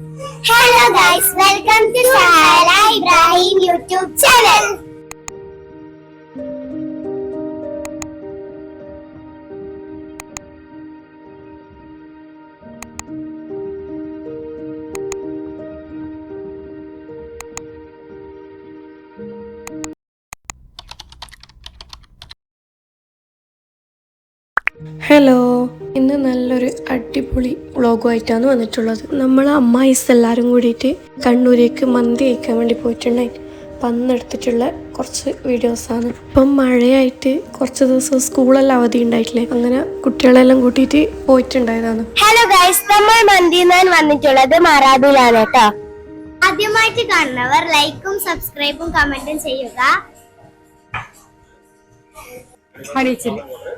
Hello guys, welcome to Sahara Ibrahim YouTube channel. Hello, ഇന്ന് നല്ലൊരു അടിപൊളി വ്ളോഗുമായിട്ടാണ് വന്നിട്ടുള്ളത്. നമ്മൾ അമ്മായിസ് എല്ലാവരും കൂടിയിട്ട് കണ്ണൂരേക്ക് മന്തി കഴിക്കാൻ വേണ്ടി പോയിട്ടുണ്ടായി. അപ്പം അന്നെടുത്തിട്ടുള്ള കുറച്ച് വീഡിയോസാണ്. ഇപ്പം മഴയായിട്ട് കുറച്ച് ദിവസം സ്കൂളെല്ലാം അവധി ഉണ്ടായിട്ടില്ലേ, അങ്ങനെ കുട്ടികളെല്ലാം കൂട്ടിയിട്ട് പോയിട്ടുണ്ടായതാണ്. ഹലോ ഗൈസ്, നമ്മൾ മന്തി വന്നിട്ടുള്ളത് മറാബിലാണ് കേട്ടോ. ആദ്യമായിട്ട് കാണുന്നവർ ലൈക്കും സബ്സ്ക്രൈബും കമന്റും ചെയ്യുക.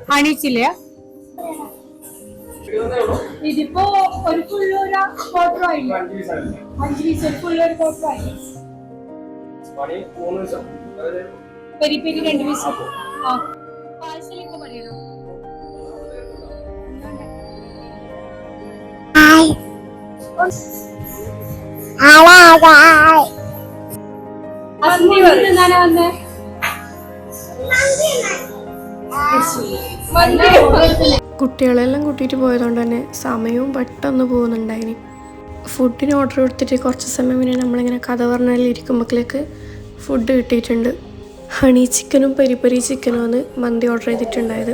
ഹണിച്ചില്ല ഇതിപ്പോ ഒരു ഫുള്ളൊരു ക്വാർട്ടർ ആയില്ല, 5 പീസ് ഒരു ഫുള്ളൊരു ക്വാർട്ടർ ആയില്ല. Peri peri 2 piece. ആ പാഴ്സലൊക്കെ പറയണോ? മന്തി വന്നാണ് വന്നേ. കുട്ടികളെല്ലാം കൂട്ടിയിട്ട് പോയതുകൊണ്ട് തന്നെ സമയവും പെട്ടെന്ന് പോകുന്നുണ്ടായിന്. ഫുഡിന് ഓർഡർ കൊടുത്തിട്ട് കുറച്ച് സമയം പിന്നെ നമ്മളിങ്ങനെ കഥ പറഞ്ഞാലിരിക്കുമ്പോഴേക്ക് ഫുഡ് കിട്ടിയിട്ടുണ്ട്. ഹണി ചിക്കനും പെരി പെരി ചിക്കനുമാണ് മന്തി ഓർഡർ ചെയ്തിട്ടുണ്ടായത്.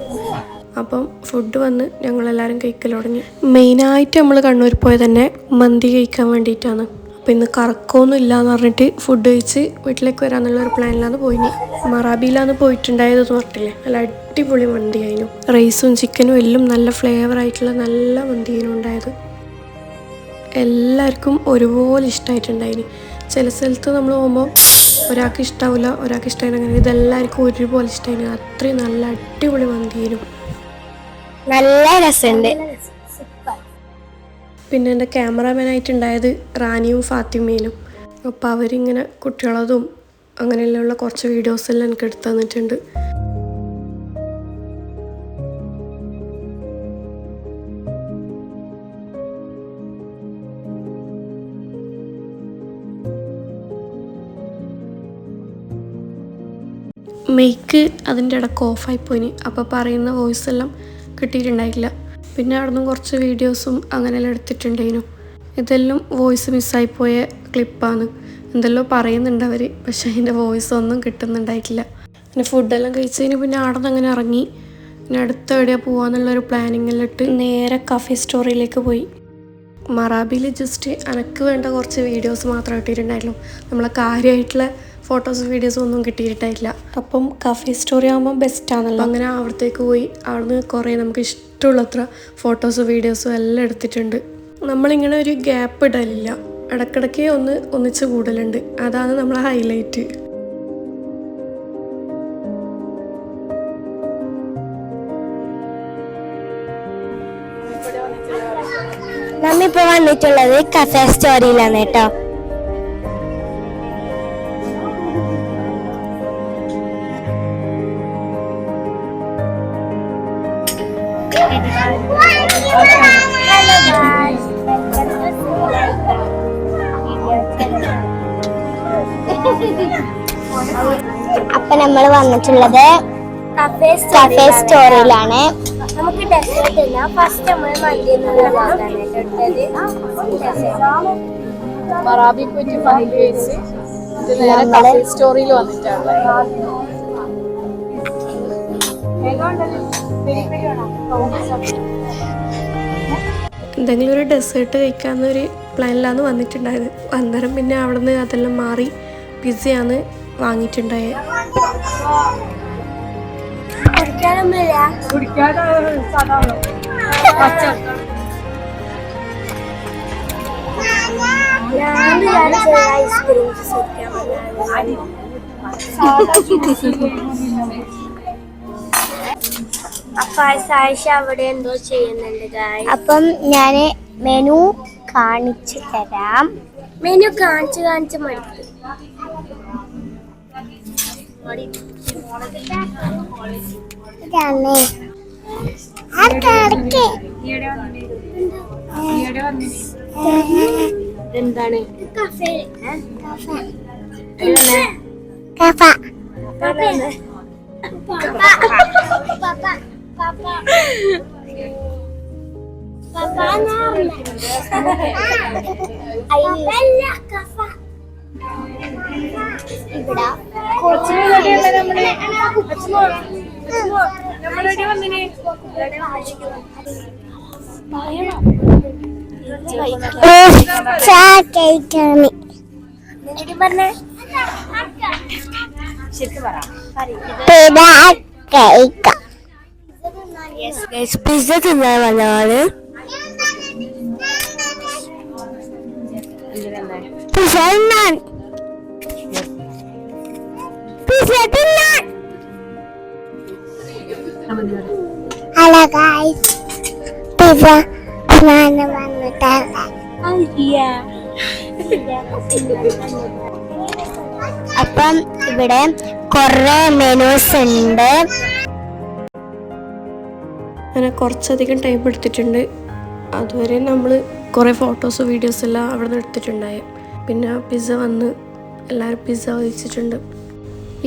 അപ്പം ഫുഡ് വന്ന് ഞങ്ങളെല്ലാവരും കഴിക്കൽ തുടങ്ങി. മെയിനായിട്ട് നമ്മൾ കണ്ണൂർ പോയത് തന്നെ മന്തി കഴിക്കാൻ വേണ്ടിയിട്ടാണ്. അപ്പോൾ ഇന്ന് കറക്കമൊന്നും ഇല്ലയെന്ന് പറഞ്ഞിട്ട് ഫുഡ് കഴിച്ച് വീട്ടിലേക്ക് വരാമെന്നുള്ളൊരു പ്ലാനിലാണ് പോയിന്. മറാബിയിലാണ് പോയിട്ടുണ്ടായതെന്ന് പറഞ്ഞിട്ടില്ലേ, നല്ല അടിപൊളി മന്തിയായിരുന്നു. റൈസും ചിക്കനും എല്ലാം നല്ല ഫ്ലേവറായിട്ടുള്ള നല്ല മന്തിയായിരുന്നു ഉണ്ടായത്. എല്ലാവർക്കും ഒരുപോലെ ഇഷ്ടമായിട്ടുണ്ടായിന്. ചില സ്ഥലത്ത് നമ്മൾ പോകുമ്പോൾ ഒരാൾക്ക് ഇഷ്ടാവില്ല, ഒരാൾക്ക് ഇഷ്ടമായി, അങ്ങനെ ഇതെല്ലാവർക്കും ഒരുപോലെ ഇഷ്ടമായിരുന്നു. അത്രയും നല്ല അടിപൊളി മന്തിയായിരുന്നു. നല്ല രസമുണ്ട്. പിന്നെ എൻ്റെ ക്യാമറാമാനായിട്ടുണ്ടായത് റാനിയും ഫാത്തിമേനും. അപ്പോൾ അവരിങ്ങനെ കുട്ടികളതും അങ്ങനെയുള്ള കുറച്ച് വീഡിയോസെല്ലാം എനിക്ക് എടുത്തു തന്നിട്ടുണ്ട്. മെയ്ക്ക് അതിൻ്റെ ഇടയ്ക്ക് ഓഫായിപ്പോയിന്. അപ്പോൾ പറയുന്ന വോയിസ് എല്ലാം കിട്ടിയിട്ടുണ്ടായില്ല. പിന്നെ അവിടെ നിന്ന് കുറച്ച് വീഡിയോസും അങ്ങനെയെല്ലാം എടുത്തിട്ടുണ്ടായിരുന്നു. ഇതെല്ലാം വോയിസ് മിസ്സായിപ്പോയ ക്ലിപ്പാണ്. എന്തെല്ലോ പറയുന്നുണ്ട് അവർ, പക്ഷേ അതിൻ്റെ വോയിസ് ഒന്നും കിട്ടുന്നുണ്ടായിട്ടില്ല. പിന്നെ ഫുഡെല്ലാം കഴിച്ചതിന് പിന്നെ അവിടെ നിന്ന് അങ്ങനെ ഇറങ്ങി. പിന്നെ അടുത്ത എവിടെയാണ് പോകാമെന്നുള്ളൊരു പ്ലാനിങ്ങെല്ലാം ഇട്ട് നേരെ കഫേ സ്റ്റോറിയിലേക്ക് പോയി. മറാബിയിൽ ജസ്റ്റ് എനിക്ക് വേണ്ട കുറച്ച് വീഡിയോസ് മാത്രമേ കിട്ടിയിട്ടുണ്ടായിരുന്നു. നമ്മളെ കാര്യമായിട്ടുള്ള ഫോട്ടോസ് വീഡിയോസും ഒന്നും കിട്ടിയിട്ടായില്ല. അപ്പം കഫേ സ്റ്റോറി ആകുമ്പോൾ ബെസ്റ്റാണല്ലോ. അങ്ങനെ അവിടത്തേക്ക് പോയി അവിടുന്ന് കുറേ നമുക്ക് ഇഷ്ടമുള്ളത്ര ഫോട്ടോസും വീഡിയോസും എല്ലാം എടുത്തിട്ടുണ്ട്. നമ്മളിങ്ങനെ ഒരു ഗ്യാപ്പ് ഇടലില്ല, ഇടയ്ക്കിടയ്ക്ക് ഒന്നിച്ച് കൂടലുണ്ട്. അതാണ് നമ്മളെ ഹൈലൈറ്റ്. നമ്മിപ്പോ വന്നിട്ടുള്ളത് കഫേ സ്റ്റോറിയിലാണ് കേട്ടോ. അപ്പൊ നമ്മൾ വന്നിട്ടുള്ളത് കഫേ സ്റ്റോറിയിലാണ്. നമുക്ക് ഡെസേർട്ട് ഇല്ല, ഫസ്റ്റ് നമ്മൾ മന്തി മറാബി പോയിട്ട് ഫൈവ് ഡേയ്സ് സ്റ്റോറിയിൽ വന്നിട്ടാണ്. എന്തെങ്കിലും ഒരു ഡെസേർട്ട് കഴിക്കാമെന്നൊരു പ്ലാനിലാണ് വന്നിട്ടുണ്ടായത്. അന്നേരം പിന്നെ അവിടെ നിന്ന് അതെല്ലാം മാറി പിസയാണ് വാങ്ങിയിട്ടുണ്ടായത്. അവിടെ എന്തോ ചെയ്യുന്നുണ്ട്. അപ്പം ഞാന് മെനു കാണിച്ചു തരാം. മെനു കാണിച്ച് മടുത്തു. എന്താണ് ഇവിടെ പിസ്സ തിന്നാൻ വന്നതാണ്. പിസ്സ തിന്നാൻ ഹലോ ഗൈസ്, പിസ്സ തിന്നാൻ വന്നിട്ടാണ്. അപ്പം ഇവിടെ കുറെ മെനൂസ് ഉണ്ട്. അങ്ങനെ കുറച്ചധികം ടൈം എടുത്തിട്ടുണ്ട്. അതുവരെ നമ്മൾ കുറേ ഫോട്ടോസ് വീഡിയോസ് എല്ലാം അവിടെ നിന്ന് എടുത്തിട്ടുണ്ടായി. പിന്നെ പിസ്സ വന്ന് എല്ലാവരും പിസ്സ കഴിച്ചിട്ടുണ്ട്.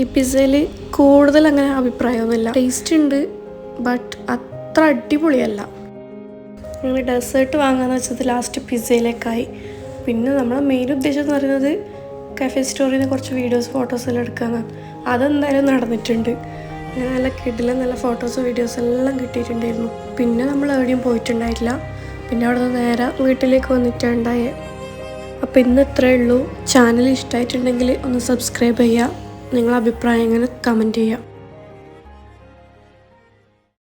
ഈ പിസ്സയിൽ കൂടുതൽ അങ്ങനെ അഭിപ്രായമൊന്നുമില്ല. ടേസ്റ്റ് ഉണ്ട്, ബട്ട് അത്ര അടിപൊളിയല്ല. ഞങ്ങൾ ഡെസേർട്ട് വാങ്ങാമെന്ന് വെച്ചത് ലാസ്റ്റ് പിസ്സയിലേക്കായി. പിന്നെ നമ്മളെ മെയിൻ ഉദ്ദേശം എന്ന് പറയുന്നത് കഫേ സ്റ്റോറിൽ നിന്ന് കുറച്ച് വീഡിയോസ് ഫോട്ടോസ് എല്ലാം എടുക്കാമെന്നാണ്. അതെന്തായാലും നടന്നിട്ടുണ്ട്. അങ്ങനെ നല്ല കിടില നല്ല ഫോട്ടോസ് വീഡിയോസ് എല്ലാം കിട്ടിയിട്ടുണ്ടായിരുന്നു. പിന്നെ നമ്മൾ എവിടെയും പോയിട്ടുണ്ടായിട്ടില്ല. പിന്നെ അവിടെ നിന്ന് നേരെ വീട്ടിലേക്ക് വന്നിട്ടുണ്ടായേ. അപ്പോൾ ഇന്ന് ഇത്രയേ ഉള്ളൂ. ചാനൽ ഇഷ്ടമായിട്ടുണ്ടെങ്കിൽ ഒന്ന് സബ്സ്ക്രൈബ് ചെയ്യുക. നിങ്ങളുടെ അഭിപ്രായങ്ങൾ കമൻറ്റ് ചെയ്യുക.